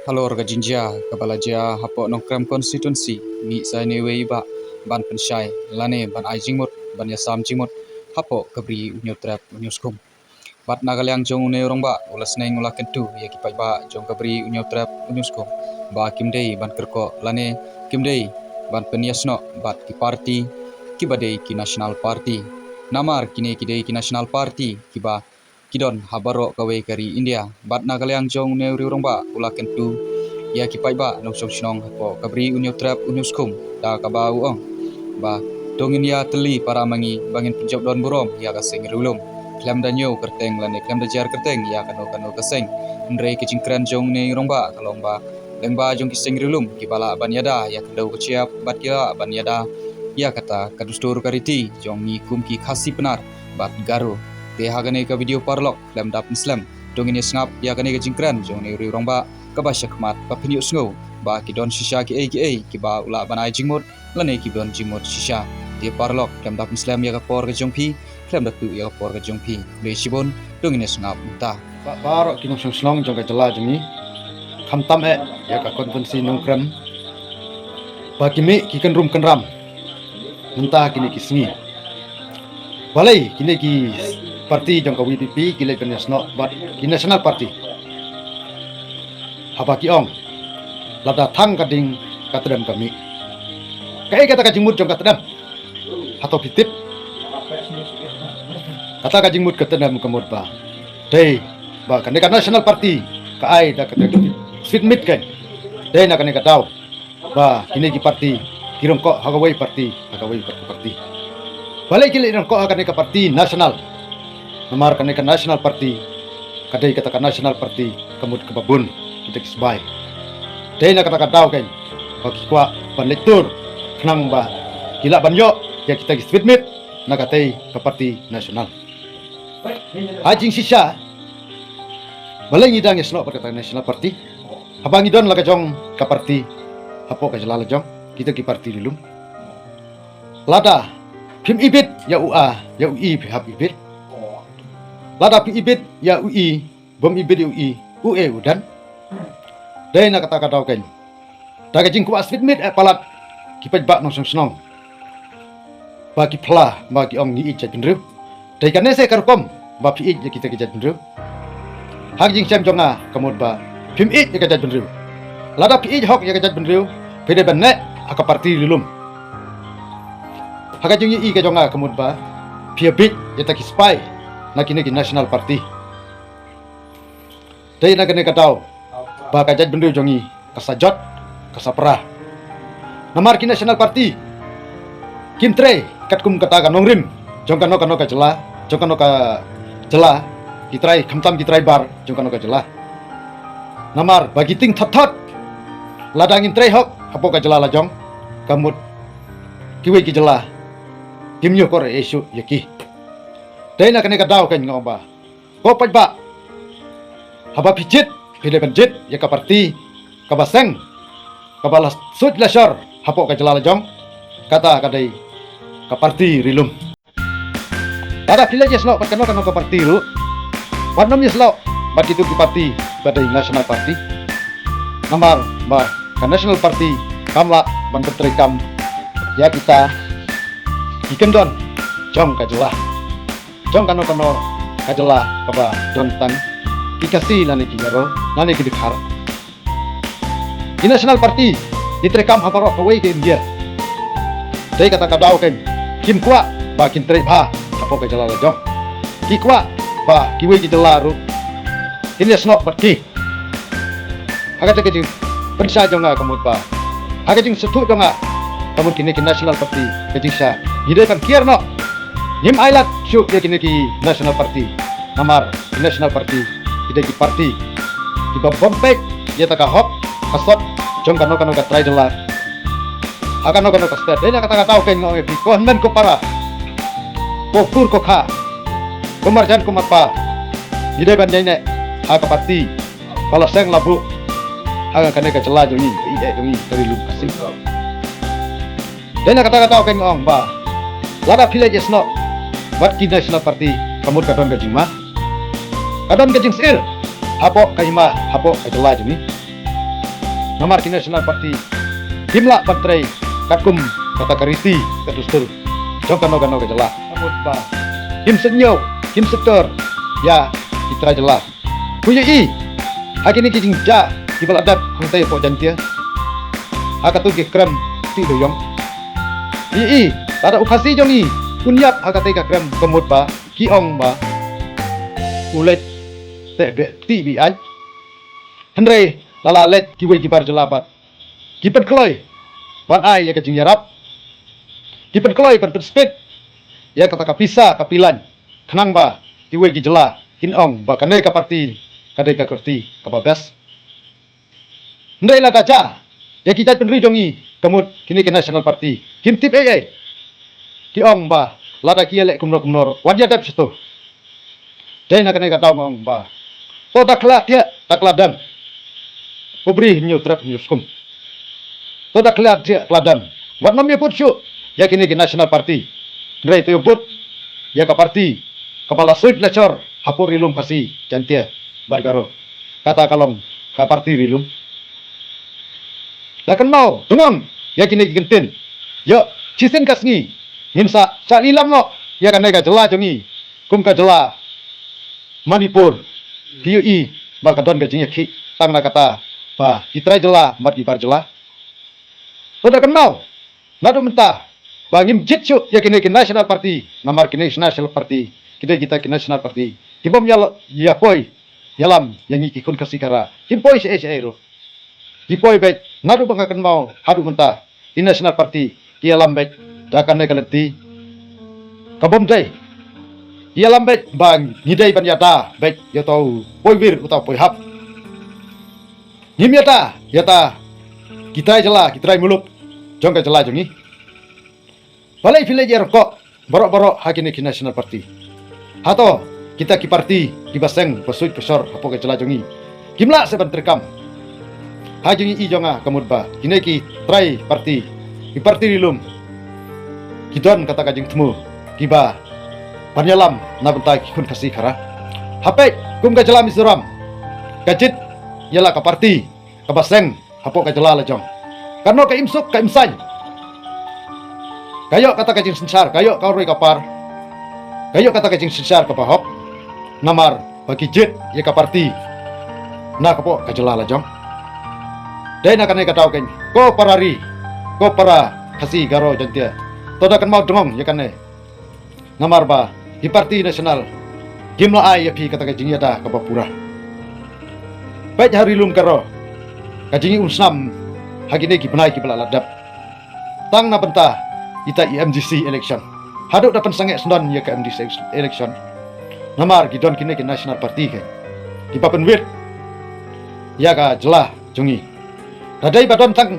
Halo orga jinja, kabalaja hapo nongkram konstituensi, mi sa ne wei ba, ban pensyai, lane ban ai jingmut, ban yasam jingmut, hapo kabri unyo trap unyo skum. Bat nagaliang jong une orang ba, ulas neng ula kentu, ya kipai ba, jong kabri unyo trap unyo skum. Ba kimdei ban kerko, lane kimdei ban penyasno, bat ki parti, kibadei ki national party. Namar kini kidei ki national party, kiba kidon habaro kawe kari India. Bat nagaliang jong ne orang ba, ula kentu, ya kipai ba nong song sinong hapo kabri unyo trap unyo skum da kaba uong ba dongin ya teli para mangi bangin penjab don burom ya kaseng rulum klam danyo kerteng lane klam da jar kerteng ya kano kaseng ndre ke cingkran jong ne rongba kalong ba lengba jong kiseng rulum kibala ban yada ya kendau keciap bat kila ban yada ya kata kadustur kariti jong mi kum ki khasi penar bat garu te hagane ka video parlok klam dap islam dongin ya sngap ya kane ke cingkran jong ne rongba kabasya kemat papinyo sngo ba kidon shisha ki ba ula banai jingmut lane ki don jingmut shisha dia parlok kem dap islam ya kapor ke jongpi klem datu ya kapor ke jongpi le sibon dongine sngap muta Pak Barok kinong slong jong ka jela jemi khamtam ya ka konvensi nongkrem ba kimi ki kan rum kan ram mentah kini ki singi balai kini ki parti jong ka WPP kile kan yasno bat ki national party haba ki ong lada thang kading katedam kami kai kata kajimut jong katedam atau pitip kata kajimut katedam kemud ba dei ba kan national party ka ai da kata fit mit kan dei na kan ka tahu ba kini ki parti kirong ko hagawai parti balik kili irong ko akan ka parti nasional nomor kan national party kadai kata national party kemud ke babun kita kisbay dai na kata tahu kan bagi kwa panlitur kenang ba kila banyo ya kita fit mit na katai ke parti nasional hajing sisa balai ngidang isno berkata national party habang idon laga jong ka parti hapo ka jalala jong kita ki parti dilum lada pim ibit ya ua ya ui hab ibit lada pim ibit ya ui bom ibit ya ui ue udan dai na kata kata kan daga jing ku asfit mit palat ki pajbak nong snong bagi pla bagi ong ni ijat pinru dai kan se karkom ba pi ij kita kijat pinru hak jing sem jonga kamud ba pim ij ya kijat pinru lada pi ij hok ya kijat pinru pede banne aka parti lulum hak jing i ka jonga kamud ba pi bit ya ta kispai na kini national party dai na kene katau ba kajat pinru jongi kasajot kasapra namar ki national party kimtre katkum kata kanongrim jong kano ka jela jong kano ka jela kitrai khamtam kitrai bar jong kano ka jela namar bagi ting that ladang intre hok hapo ka jela la jong kamut kiwe ki jela kimyo kor esu yaki dai na kane ka daw kan ngomba ko pajba haba pijit pide benjit ya ka parti ka baseng ka balas sut lasar hapo ka jela la jong kata kadai ka parti rilum ada pila jeslo patkano ka parti ru warnom jeslo bat itu ki parti badai national party namar ba ka national party kamla ban kam ya kita ikendon jong ka jela jong kano ka jela kaba dontan dikasih nani ki garo nani ki dikhar di national party ditrekam habaro kawai ke India dai kata kadau kan kim kwa ba kin tre ba apo ka jala jong ki kwa ba kiwe ki jala ru ini snok party aga ke jing pensa jonga kamut ba aga jing setu jonga kamut kini ki national party ke jing sa ide kan kier no nim ailat syu ke kini ki national party namar national party ide ki party ki ba bompek ya ta ka hop kasot jong kano ka try jala akan no kastet dai kata tahu kan ngoi bi ko men ko para ko kur ko kha ko marjan ko mapa ide ban ne aka parti kalau seng labu aga kane ka cela jongi ide jongi dari lu kasing dai kata tahu kan ngong ba lada villages no wat ki national party kamut kadon ka jingma kadon ka jing sir hapo ka hima hapo ka cela jongi Namar ki National Party Kimla Pantrai Katkum Kata Kariti Katustur Jongkan Nogan Noga Jela Amut Ba Kim Senyo Kim Sektor Ya Citra Jela Kuyai Hakini Kijing Ja Kibal Adab Kuntai Po Jantia Hakatu Ki Krem Ti Doyong Kuyai Tada Ukasi Jongi Kunyap Hakatai Ka Krem Kemut Ba Kiong Ba Ulet Tebe Ti Bi Ai Henry Lala let kiwai kibar jelabat. Kipat keloi. Wan ai ya kajing yarap. Kipat keloi kan perspek. Ya kata kapisa kapilan. Kenang ba kiwai ki jela. Kinong ba kanai ka parti. Kadai ka kurti kababas. Ndai la kaca. Ya kita penri jongi. Kamut kini ke National Party. Kim tip ai. Kiong ba lada ki elek kumnor. Wajah dap situ. Dai nak kanai ka tau ngong ba. So takla dia takladam. Pobri nyu trap nyu skum. Toda kelat dia keladan. Wat namanya put syuk. Ya kini ke National Party. Ndrai tu put. Ya ke parti. Kepala suit lecor. Hapur rilum pasi. Cantia. Bargaro. Kata kalong. Ke parti rilum. Lakan mau. Tungong. Ya kini ke gentin. Ya. Cisin kasngi. Hinsa. Sa lilam no. Ya kan nega jela jongi. Kum ka jela. Manipur. PUI. Bakadon gajingnya ki. Tang na kata. Bah, kita jela, mat gibar jela. Sudah kenal. Nado mentah. Bangim jitsu ya kini ke National Party. Namar kini National Party. Kita ke National Party. Kibom ya poi. Yalam yang ikikun kasikara. Kimpoi se ero. Kipoi bet. Nado bangkakan mau. Hadu mentah. Di National Party. Yalam bet. Dakan negaleti. Kabom day. Yalam bet. Bang ngidai ban yata. Bet. Ya tau. Poi wir utau poi hap. Ngim yata, kita jela, kita muluk, jong ka jela jongi. Balai village kok, borok-borok hakini ki National Party. Hato, kita ki parti, ki baseng, pasuit pesor, hapo ka jela jongi. Kimla seban terkam. Hajongi i jonga kamudba, kini ki try parti, ki parti rilum. Kidon kata kajing temu, kiba, panyalam, na bentai kun kasih kara. Hapek, kum ka jela misuram. Kajit, ialah ke parti, ke baseng, hapok ke jela lejong. Karena ke imsuk, ke imsany. Kayo kata kajing sensar, kayo kau roi kapar. Kayo kata kajing sensar ke pahok. Namar bagi jit ya ke parti. Nah kapok ke jela lejong. Dai nak kanai katau ken. Ko parari, ko para kasih garo jantia. Toda kan mau dengong ya kanai. Namar ba di Parti Nasional. Gimla ai ya pi kata kajing yada ke Bapura. Baik hari lum karo. Kajingi unsam hagine ki benai ki belaladap. Tang na bentah ita IMGC election. Haduk dapat sangat sendan ya ke MDC election. Namar gidon kini ke National Party ke. Ki papen wit. Ya ka jelah jungi. Dadai badon tang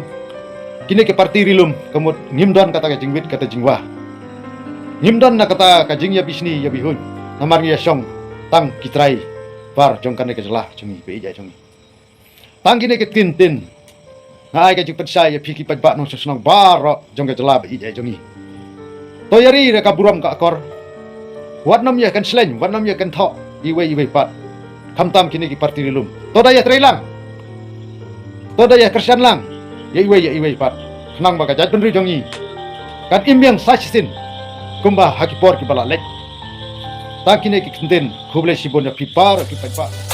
kini ke parti rilum kemud ngimdon kata kajing wit kata jingwa. Ngimdon na kata kajing ya bisni ya bihun. Namar ya syong tang kitrai par jongkan ke jelah jungi be ija jungi. Tang kini ke tintin. Ngai ka jupet saya piki pat nong susnong baro jong ke jelah be ija jungi. Toyari re ka buram ka akor. Wat nam ya kan slen, wat nam ya kan thok iwe pat. Kamtam kini ki parti rilum. Toda ya trailang. Toda ya kersian lang. Ya iwe pat. Kenang baka jat penri jongi. Kan imbyang sachisin. Kumba hakipor ki balalek. Tang kini ki tintin kuble sibon ya pipar ki pat.